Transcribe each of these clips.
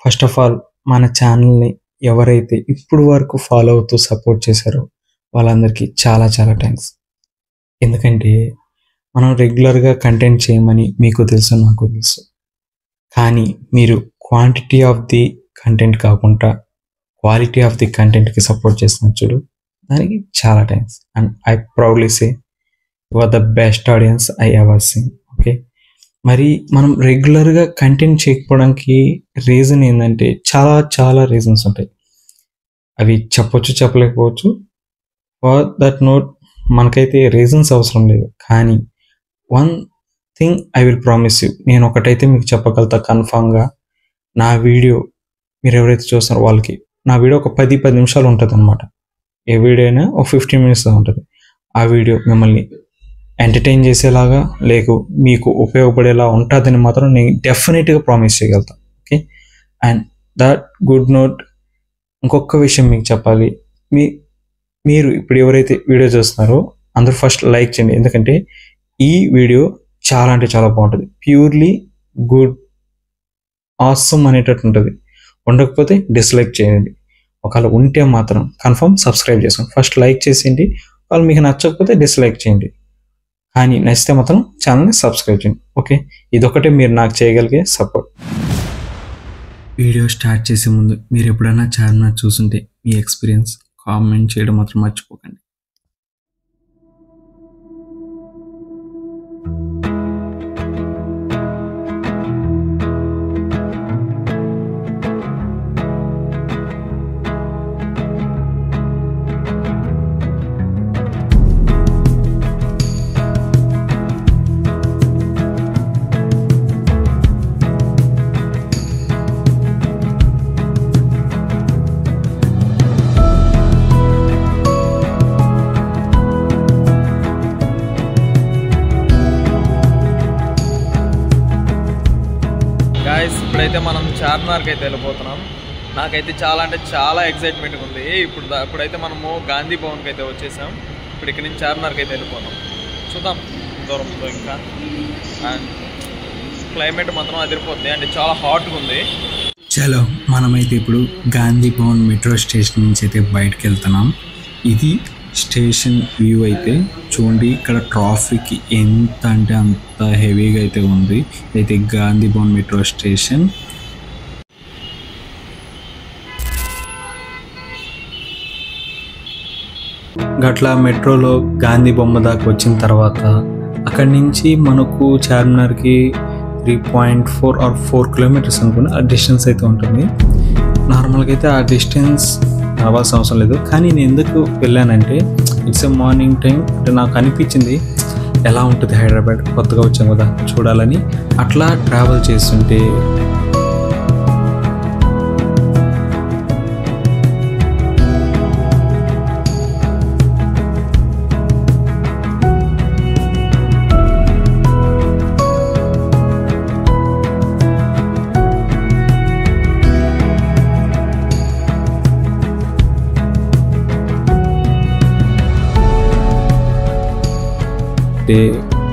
First of all మన ఛానల్ని ఎవరైతే ఇప్పుడు వరకు ఫాలో అవుతూ సపోర్ట్ చేశారో వాళ్ళందరికీ చాలా చాలా థ్యాంక్స్. ఎందుకంటే మనం రెగ్యులర్గా కంటెంట్ చేయమని మీకు తెలుసు, నాకు తెలుసు. కానీ మీరు క్వాంటిటీ ఆఫ్ ది కంటెంట్ కాకుండా క్వాలిటీ ఆఫ్ ది కంటెంట్కి సపోర్ట్ చేస్తున్నారు చూడు, దానికి చాలా thanks. And I proudly say you are the best audience I ever seen. Okay, మరి మనం రెగ్యులర్గా కంటెంట్ చేయకపోవడానికి రీజన్ ఏంటంటే చాలా చాలా రీజన్స్ ఉంటాయి. అవి చెప్పొచ్చు, చెప్పలేకపోవచ్చు. ఫర్ దట్ నోట్ మనకైతే రీజన్స్ అవసరం లేదు. కానీ one thing I will promise you, నేను ఒకటైతే మీకు చెప్పగలుగుతా కన్ఫామ్గా, నా వీడియో మీరు ఎవరైతే చూస్తున్నారో వాళ్ళకి నా వీడియో ఒక 10 నిమిషాలు ఉంటుంది అనమాట. ఏ వీడియో అయినా ఒక 15 minutes ఉంటుంది. ఆ వీడియో మిమ్మల్ని ఎంటర్టైన్ చేసేలాగా లేకు మీకు ఉపయోగపడేలా ఉంటుందని మాత్రం నేను డెఫినెట్గా ప్రామిస్ చేయగలుగుతాను. Okay, and that good note ఇంకొక విషయం మీకు చెప్పాలి. మీరు ఇప్పుడు ఎవరైతే వీడియో చూస్తున్నారో అందరూ ఫస్ట్ లైక్ చేయండి. ఎందుకంటే ఈ వీడియో చాలా అంటే చాలా బాగుంటుంది. ప్యూర్లీ గుడ్, ఆసమ్ అనేటట్టు ఉంటుంది. ఉండకపోతే డిస్లైక్ చేయండి. ఒకవేళ ఉంటే మాత్రం కన్ఫర్మ్ సబ్స్క్రైబ్ చేసుకోండి. ఫస్ట్ లైక్ చేసేయండి. వాళ్ళు మీకు నచ్చకపోతే డిస్లైక్ చేయండి. కానీ నచ్చితే మాత్రం ఛానల్ని సబ్స్క్రైబ్ చేయండి. ఓకే, ఇదొకటే మీరు నాకు చేయగలిగే సపోర్ట్. వీడియో స్టార్ట్ చేసే ముందు మీరు ఎప్పుడైనా ఛానల్ చూసుంటే మీ ఎక్స్పీరియన్స్ కామెంట్ చేయడం మాత్రం మర్చిపోకండి. ఇప్పుడైతే మనం చార్మినార్కి అయితే వెళ్ళిపోతున్నాం. నాకైతే చాలా అంటే చాలా ఎక్సైట్మెంట్గా ఉంది. ఇప్పుడైతే మనము గాంధీ భవన్కి అయితే వచ్చేసాం. ఇప్పుడు ఇక్కడ నుంచి చార్మినార్కి అయితే వెళ్ళిపోతాం. చూద్దాం దూరంలో ఇంకా. అండ్ క్లైమేట్ మాత్రం అదిరిపోతుంది, అంటే చాలా హాట్గా ఉంది. చలో మనమైతే ఇప్పుడు గాంధీ భవన్ మెట్రో స్టేషన్ నుంచి అయితే బయటకు వెళ్తున్నాం. ఇది స్టేషన్ వ్యూ అయితే చూడండి. ఇక్కడ ట్రాఫిక్ ఎంత అంటే అంత హెవీగా అయితే ఉంది. అయితే గాంధీ భవన్ మెట్రో స్టేషన్. గట్లా మెట్రోలో గాంధీ బొమ్మ దాకా వచ్చిన తర్వాత అక్కడి నుంచి మనకు చార్మినార్కి 3.4 or 4 kilometers అనుకుని ఆ డిస్టెన్స్ అయితే ఉంటుంది. నార్మల్గా అయితే ఆ డిస్టెన్స్ రావాల్సిన అవసరం లేదు. కానీ నేను ఎందుకు వెళ్ళానంటే ఇట్స్ ఎ మార్నింగ్ టైం, అంటే నాకు అనిపించింది ఎలా ఉంటుంది హైదరాబాద్, కొత్తగా వచ్చాం కదా చూడాలని. అట్లా ట్రావెల్ చేస్తుంటే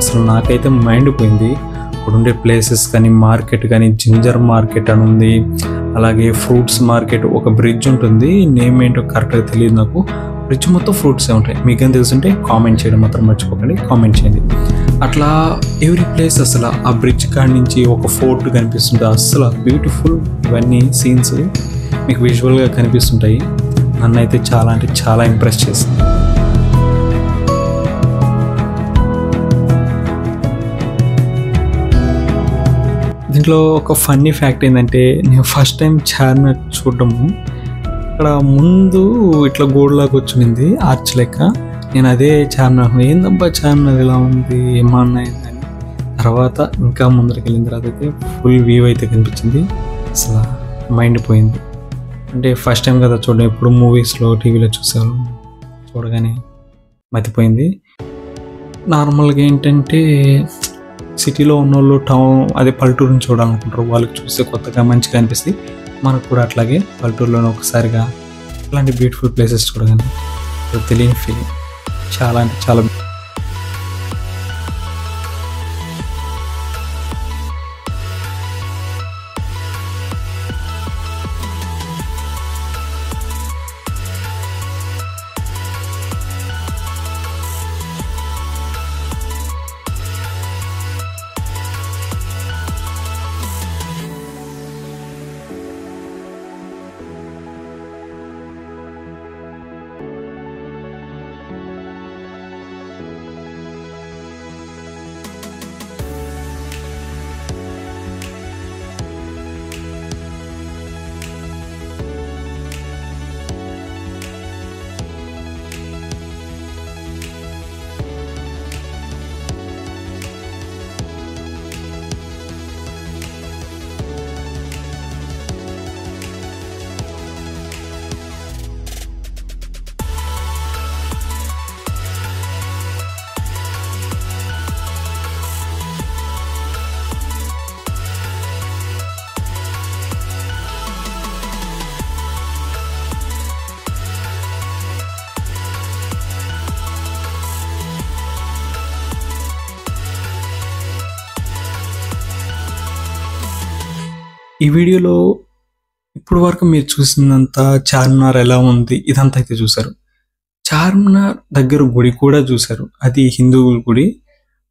అసలు నాకైతే మైండ్ పోయింది. ఇప్పుడుండే ప్లేసెస్ కానీ, మార్కెట్ కానీ, జింజర్ మార్కెట్ అని ఉంది, అలాగే ఫ్రూట్స్ మార్కెట్, ఒక బ్రిడ్జ్ ఉంటుంది, నేమ్ ఏంటో కరెక్ట్గా తెలియదు నాకు. బ్రిడ్జ్ మొత్తం ఫ్రూట్సే ఉంటాయి. మీకేం తెలుసుంటే కామెంట్ చేయడం మాత్రం మర్చిపోకండి, కామెంట్ చేయండి. అట్లా ఎవ్రీ ప్లేస్ అసలు ఆ బ్రిడ్జ్ కాడి నుంచి ఒక ఫోర్ట్ కనిపిస్తుంది. అసలు బ్యూటిఫుల్ ఇవన్నీ సీన్స్ మీకు విజువల్గా కనిపిస్తుంటాయి. నన్ను అయితే చాలా అంటే చాలా ఇంప్రెస్ చేసింది. దీంట్లో ఒక ఫన్నీ ఫ్యాక్ట్ ఏంటంటే, నేను ఫస్ట్ టైం చార్మినార్ చూడడము, అక్కడ ముందు ఇట్లా గోడలాగా వచ్చింది ఆర్చ్ లెక్క. నేను అదే చార్మినార్, ఏందబ్బా చార్మినార్ ఇలా ఉంది ఏమన్నా అయిందని. తర్వాత ఇంకా ముందరికి వెళ్ళిన తర్వాత అయితే ఫుల్ వ్యూ అయితే కనిపించింది. అసలు మైండ్ పోయింది. అంటే ఫస్ట్ టైం కదా చూడడం, ఎప్పుడు మూవీస్లో టీవీలో చూసాను, చూడగానే మతిపోయింది. నార్మల్గా ఏంటంటే సిటీలో ఉన్నోళ్ళు టౌన్ అదే పల్లెటూరుని చూడాలనుకుంటారు. వాళ్ళకి చూస్తే కొత్తగా మంచిగా అనిపిస్తుంది. మనకు కూడా అట్లాగే పల్లెటూరులోనే ఒకసారిగా ఇలాంటి బ్యూటిఫుల్ ప్లేసెస్ చూడగానే తెలియని ఫీలింగ్ చాలా అంటే చాలా. ఈ వీడియోలో ఇప్పుడు వరకు మీరు చూసినంత చార్మినార్ ఎలా ఉంది ఇదంతా అయితే చూసారు. చార్మినార్ దగ్గర గుడి కూడా చూసారు. అది హిందువుల గుడి,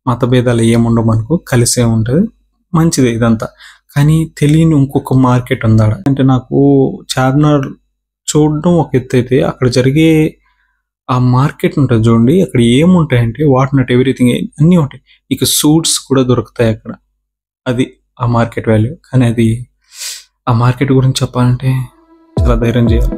మతభేదాలు ఏముండవు, మనకు కలిసే ఉంటుంది, మంచిదే ఇదంతా. కానీ తెలియని ఇంకొక మార్కెట్ ఉందాడ. అంటే నాకు చార్మినార్ చూడడం ఒక ఎత్తు అయితే అక్కడ జరిగే ఆ మార్కెట్ ఉంటుంది చూడండి, అక్కడ ఏముంటాయంటే వాట్ నాట్ ఎవ్రీథింగ్ అన్నీ ఉంటాయి. ఇక సూట్స్ కూడా దొరుకుతాయి అక్కడ. అది ఆ మార్కెట్ వాల్యూ. కానీ అది ఆ మార్కెట్ గురించి చెప్పాలంటే చాలా ధైర్యం చేయాలి.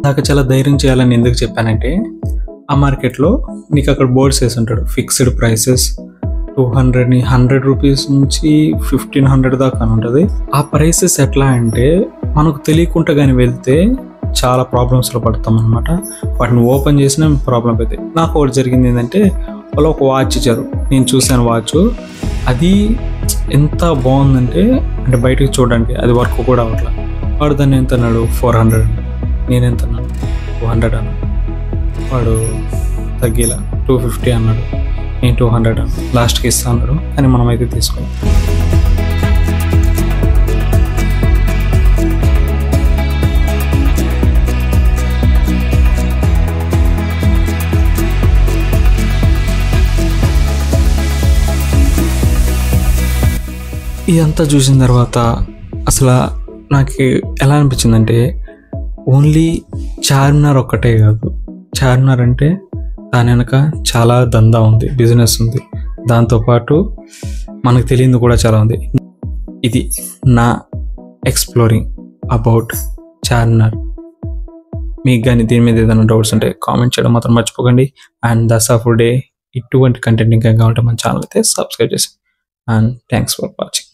నాకు చాలా ధైర్యం చేయాలని ఎందుకు చెప్పానంటే, ఆ మార్కెట్లో నీకు అక్కడ బోర్డ్స్ వేసి ఉంటాడు, ఫిక్స్డ్ ప్రైసెస్ 200 100 రూపీస్ నుంచి 1500 దాకా అని ఉంటుంది. ఆ ప్రైసెస్ ఎట్లా అంటే మనకు తెలియకుండా కానీ వెళ్తే చాలా ప్రాబ్లమ్స్లో పడతాం అనమాట. వాటిని ఓపెన్ చేసినా ప్రాబ్లం అవుతాయి. నాకు ఒకటి జరిగింది ఏంటంటే, వాళ్ళు ఒక వాచ్ ఇచ్చారు, నేను చూసాను వాచ్. అది ఎంత బాగుందంటే, అంటే బయటకు చూడడానికి అది వర్క్ కూడా అట్లా. వాడు దాన్ని ఎంత అన్నాడు, 400. నేనెంత అన్నాను, 200 అన్నాడు. వాడు తగ్గిలా 250 అన్నాడు. నేను 200 అన్నాడు. లాస్ట్కి ఇస్తా అన్నాడు. కానీ మనం అయితే తీసుకున్నాం. ఇదంతా చూసిన తర్వాత అసలు నాకు ఎలా అనిపించిందంటే, ఓన్లీ చార్మినార్ ఒక్కటే కాదు, చార్మినార్ అంటే దాని వెనక చాలా దందా ఉంది, బిజినెస్ ఉంది. దాంతోపాటు మనకు తెలియంది కూడా చాలా ఉంది. ఇది నా ఎక్స్ప్లోరింగ్ అబౌట్ చార్మినార్. మీకు కానీ దీని మీద ఏదైనా డౌట్స్ ఉంటే కామెంట్ చేయడం మాత్రం మర్చిపోకండి. And that's all for day. ఇటువంటి కంటెంట్ ఇంకా కావాలంటే మన ఛానల్ అయితే సబ్స్క్రైబ్ చేసి. And thanks for watching.